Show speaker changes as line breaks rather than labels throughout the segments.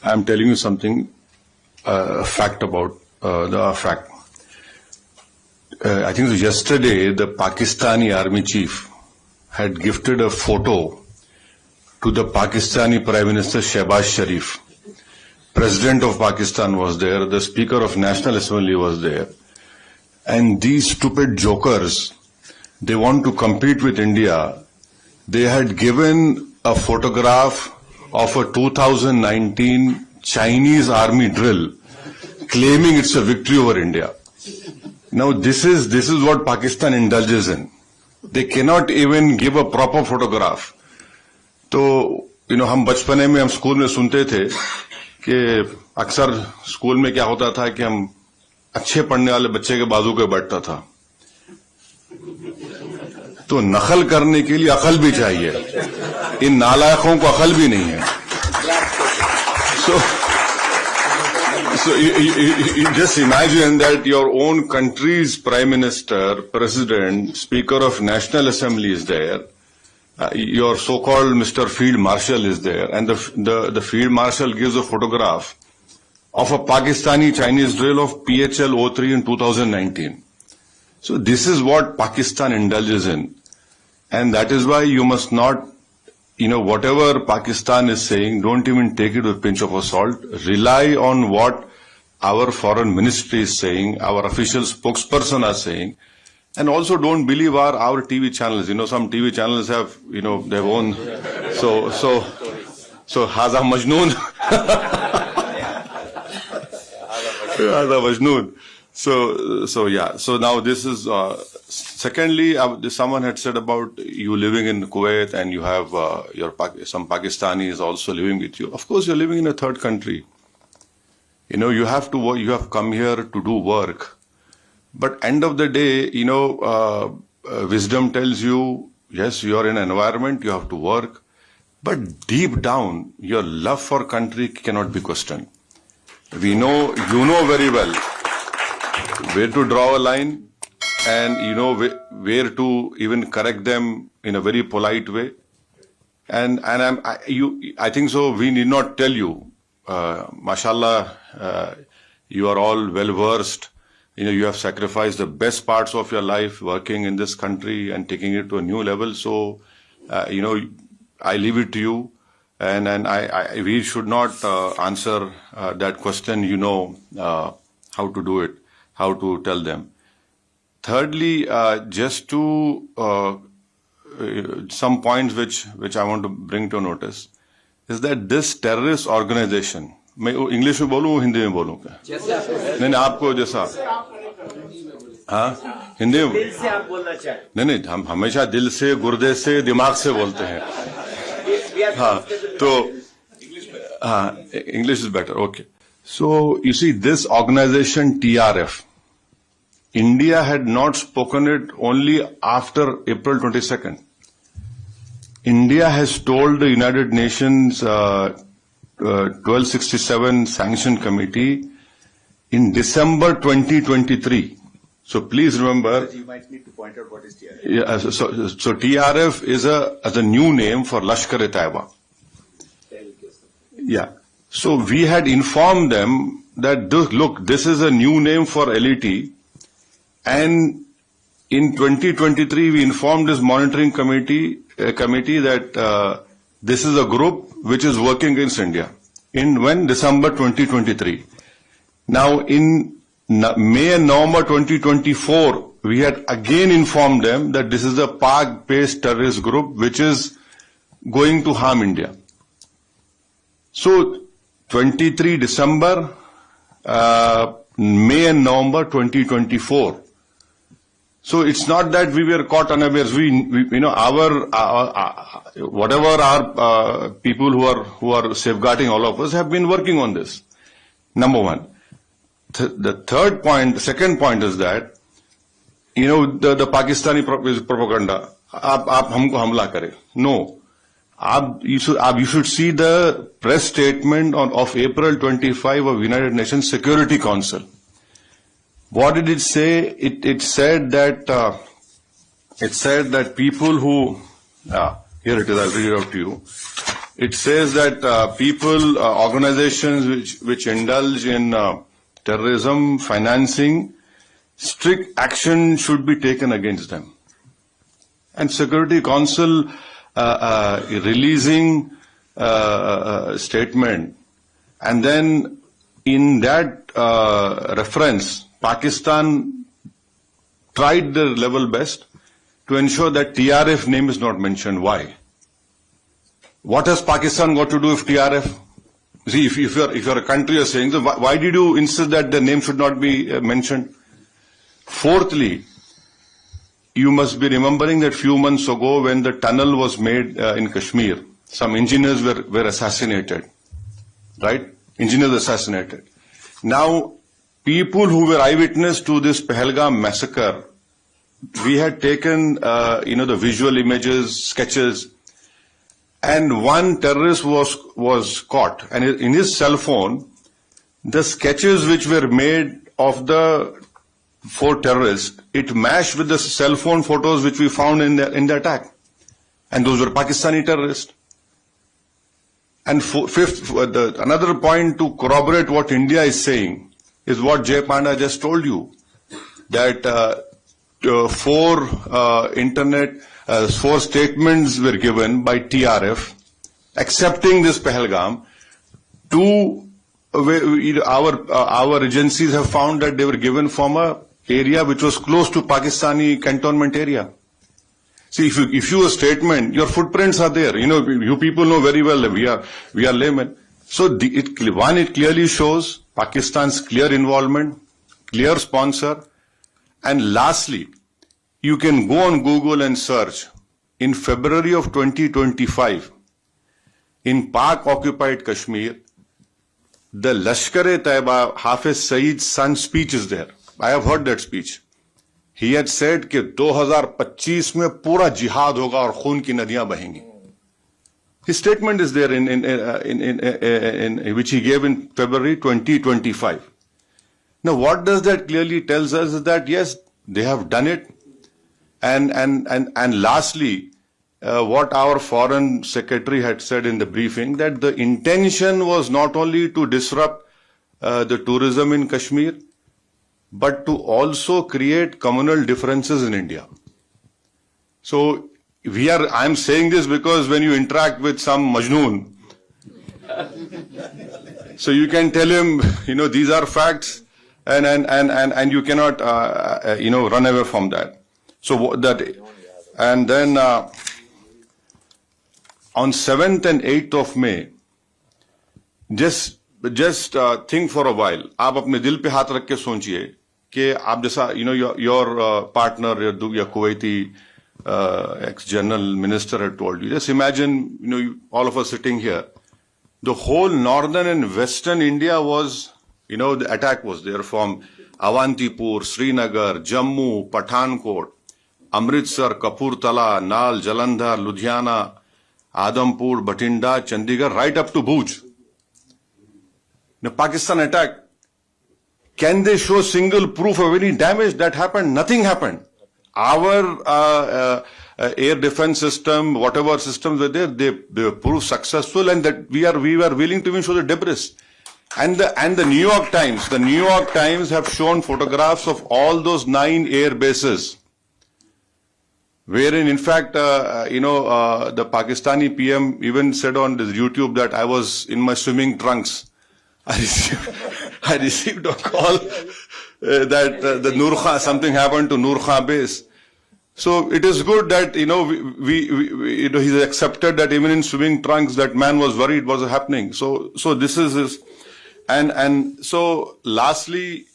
I'm telling you something, fact about the fact. I think yesterday the Pakistani army chief had gifted a photo to the Pakistani Prime Minister Shehbaz Sharif. President of Pakistan was there, the Speaker of National Assembly was there. And these stupid jokers, they want to compete with India. They had given a photograph of a 2019 Chinese army drill, claiming it's a victory over India. Now this is what Pakistan indulges in. They cannot even give a proper photograph. तो हम बचपने में हम school में सुनते थे कि अक्सर स्कूल में क्या होता था कि हम अच्छे पढ़ने वाले बच्चे के बाजू पे बैठता था. तो नकल करने के लिए अकल भी चाहिए. इन नालायकों को अकल भी नहीं है. So you just imagine that your own country's Prime Minister, President, Speaker of National Assembly is there. Your so-called Mr. Field Marshal is there, and the Field Marshal gives a photograph of a Pakistani Chinese drill of PHL-03 in 2019. So this is what Pakistan indulges in, and that is why you must not, whatever Pakistan is saying, don't even take it with a pinch of salt. Rely on what our foreign ministry is saying, our official spokesperson are saying. And also don't believe our TV channels. Some TV channels have, their own. So Haza Majnoon. Haza Majnoon. So yeah. So now this is, secondly, someone had said about you living in Kuwait and you have some Pakistanis also living with you. Of course, you're living in a third country. You have to work, you have come here to do work. But end of the day, wisdom tells you, yes, you are in an environment, you have to work. But deep down, your love for country cannot be questioned. You know very well where to draw a line, and where to even correct them in a very polite way. And I think so. We need not tell you, mashallah, you are all well versed. You have sacrificed the best parts of your life working in this country and taking it to a new level. So, I leave it to you, and we should not answer that question. How to do it, how to tell them. Thirdly, just to some points which I want to bring to notice is that this terrorist organization. मैं English में बोलूं हिंदी में बोलूं क्या? नहीं आपको जैसा हिंदी में दिल से आप बोलना चाहें. नहीं हम हमेशा दिल से, गुर्दे से, दिमाग से बोलते हैं. तो English is better. Okay. So you see, this organization TRF, India had not spoken it only after April 22nd. India has told the United Nations 1267 Sanction Committee in December 2023. So please remember. You might need to point out what is TRF. Yeah, so TRF is a new name for Lashkar-e-Taiba. Yeah. So we had informed them that this is a new name for LET, and in 2023 we informed this monitoring committee that this is a group which is working against India. When? December 2023. Now in May and November 2024, we had again informed them that this is a Pak-based terrorist group which is going to harm India. So 23 December, May and November 2024. So it's not that we were caught unawares. Whatever our people who are safeguarding all of us have been working on this. Number one. The second point is that, the Pakistani propaganda, आप हमको हमला करें. No. You should see the press statement of April 25 of United Nations Security Council. What did it say? It said that people who here it is. I'll read it out to you. it says that people, organizations which indulge in terrorism, financing, strict action should be taken against them. And Security Council releasing a statement, and then in that reference, Pakistan tried their level best to ensure that TRF name is not mentioned. Why? What has Pakistan got to do with TRF? See, if you're a country, you're saying, so why did you insist that the name should not be mentioned? Fourthly, you must be remembering that few months ago when the tunnel was made in Kashmir, some engineers were assassinated, right? Engineers assassinated. Now, people who were eyewitness to this Pahalgam massacre, we had taken, the visual images, sketches, and one terrorist was caught. And in his cell phone, the sketches which were made of the 4 terrorists, it matched with the cell phone photos which we found in the attack. And those were Pakistani terrorists. And fifth, another point to corroborate what India is saying is what Jay Panda just told you, that 4 statements were given by TRF accepting this Pahalgam. 2, our agencies have found that they were given from a area which was close to Pakistani cantonment area. See, if you a statement, your footprints are there. You people know very well that we are laymen. So it clearly shows Pakistan's clear involvement, clear sponsor, and lastly, you can go on Google and search. In February of 2025, in Pak-occupied Kashmir, the Lashkar-e-Taiba Hafiz Saeed's son's speech is there. I have heard that speech. He had said that 2025 में पूरा जिहाद होगा और खून की नदियां बहेंगी. His statement is there in which he gave in February 2025. Now, what does that clearly tells us is that yes, they have done it, and lastly, what our foreign secretary had said in the briefing, that the intention was not only to disrupt the tourism in Kashmir, but to also create communal differences in India. So I'm saying this because when you interact with some Majnoon, so you can tell him, these are facts, and you cannot, run away from that. So and then on 7th and 8th of May, just think for a while. आप अपने दिल पे हाथ रख के सोचिए कि आप जैसा, your partner, your Kuwaiti ex-general minister had told you. Just imagine, all of us sitting here. The whole northern and western India was, the attack was there from Avantipur, Srinagar, Jammu, Pathankot, Amritsar, Kapurthala, Nal, Jalandhar, Ludhiana, Adampur, Bathinda, Chandigarh, right up to Bhuj. The Pakistan attack. Can they show single proof of any damage that happened? Nothing happened. Our air defense system, whatever systems were there, they proved successful, and that we were willing to even show the debris. And the New York Times have shown photographs of all those 9 air bases, wherein in fact, the Pakistani PM even said on this YouTube that I was in my swimming trunks. I received a call that the Nur Khan, something happened to Nur Khan base. So it is good that, he's accepted that even in swimming trunks, that man was worried what was happening. So this is his, and so lastly,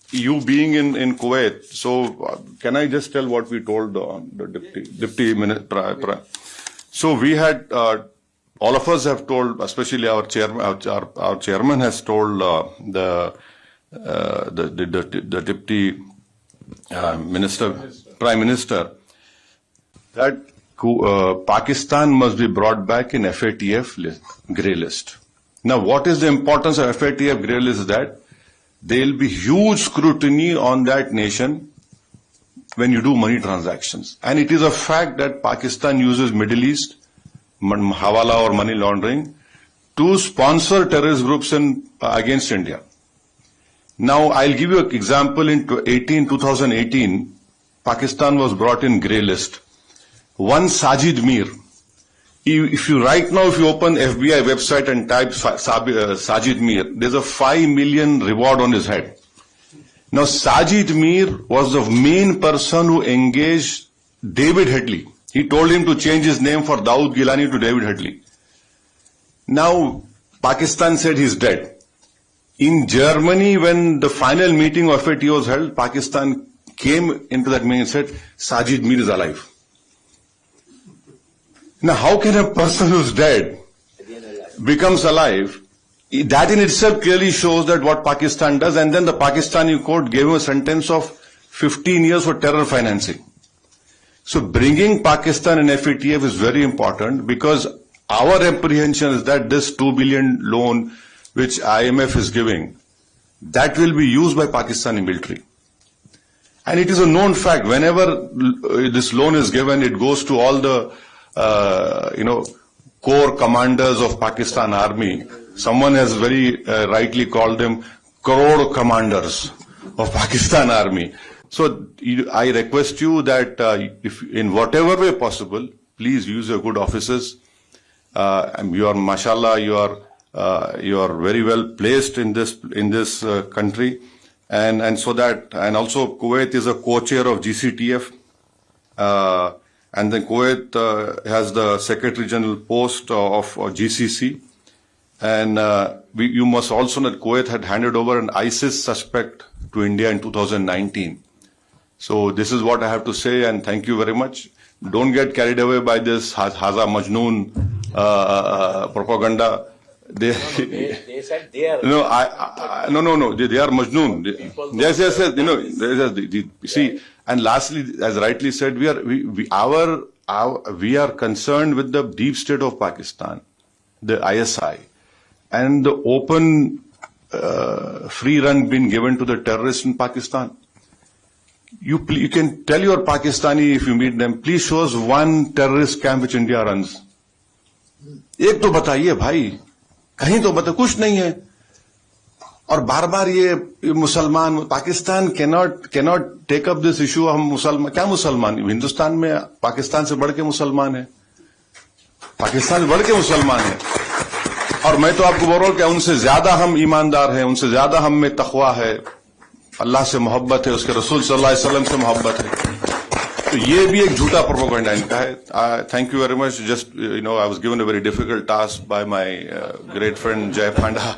you being in Kuwait, so can I just tell what we told the deputy minister? So we had, all of us have told, especially our chairman has told the deputy minister, prime minister, that Pakistan must be brought back in FATF grey list. Now, what is the importance of FATF grey list? Is that there will be huge scrutiny on that nation when you do money transactions. And it is a fact that Pakistan uses Middle East hawala or money laundering, to sponsor terrorist groups against India. Now, I'll give you an example. In 2018, Pakistan was brought in grey list. One Sajid Mir. If you open FBI website and type Sajid Mir, there's a 5 million reward on his head. Now, Sajid Mir was the main person who engaged David Headley. He told him to change his name for Dawood Gilani to David Headley. Now, Pakistan said he's dead. In Germany, when the final meeting of FATF was held, Pakistan came into that meeting and said, Sajid Mir is alive. Now, how can a person who's dead becomes alive? That in itself clearly shows that what Pakistan does, and then the Pakistani court gave him a sentence of 15 years for terror financing. So bringing Pakistan and FATF is very important, because our apprehension is that this 2 billion loan which IMF is giving, that will be used by Pakistani military. And it is a known fact, whenever this loan is given, it goes to all the core commanders of Pakistan Army. Someone has very rightly called them crore commanders of Pakistan Army. So I request you that if in whatever way possible, please use your good offices. You are, mashallah, you are very well placed in this country, and so that, and also Kuwait is a co-chair of GCTF, and then Kuwait has the Secretary General post of GCC, and you must also know that Kuwait had handed over an ISIS suspect to India in 2019. So this is what I have to say, and thank you very much. Don't get carried away by this Haza Majnoon propaganda. They said they are. No, no. They are Majnoon. Yes. See, and lastly, as rightly said, we are concerned with the deep state of Pakistan, the ISI, and the open free run being given to the terrorists in Pakistan. You can tell your Pakistani, if you meet them, please show us one terrorist camp which India runs. एक तो बताइए भाई, कहीं तो बता, कुछ नहीं है. और बार बार ये मुसलमान, Pakistan cannot take up this issue. हम मुसलमान, क्या मुसलमान, हिंदुस्तान में पाकिस्तान से बढ़ के मुसलमान है, पाकिस्तान से बढ़ के मुसलमान है. और मैं तो आपको बोल रहा हूं कि उनसे ज्यादा हम ईमानदार हैं, उनसे ज्यादा हम में तकवा है, अल्लाह से मोहब्बत है, उसके रसूल सल्लल्लाहु अलैहि वसल्लम से मोहब्बत है. तो ये भी एक झूठा प्रोपेगेंडा इनका है. Thank you very much. Just I was given a very difficult task by my great friend जय पांडा.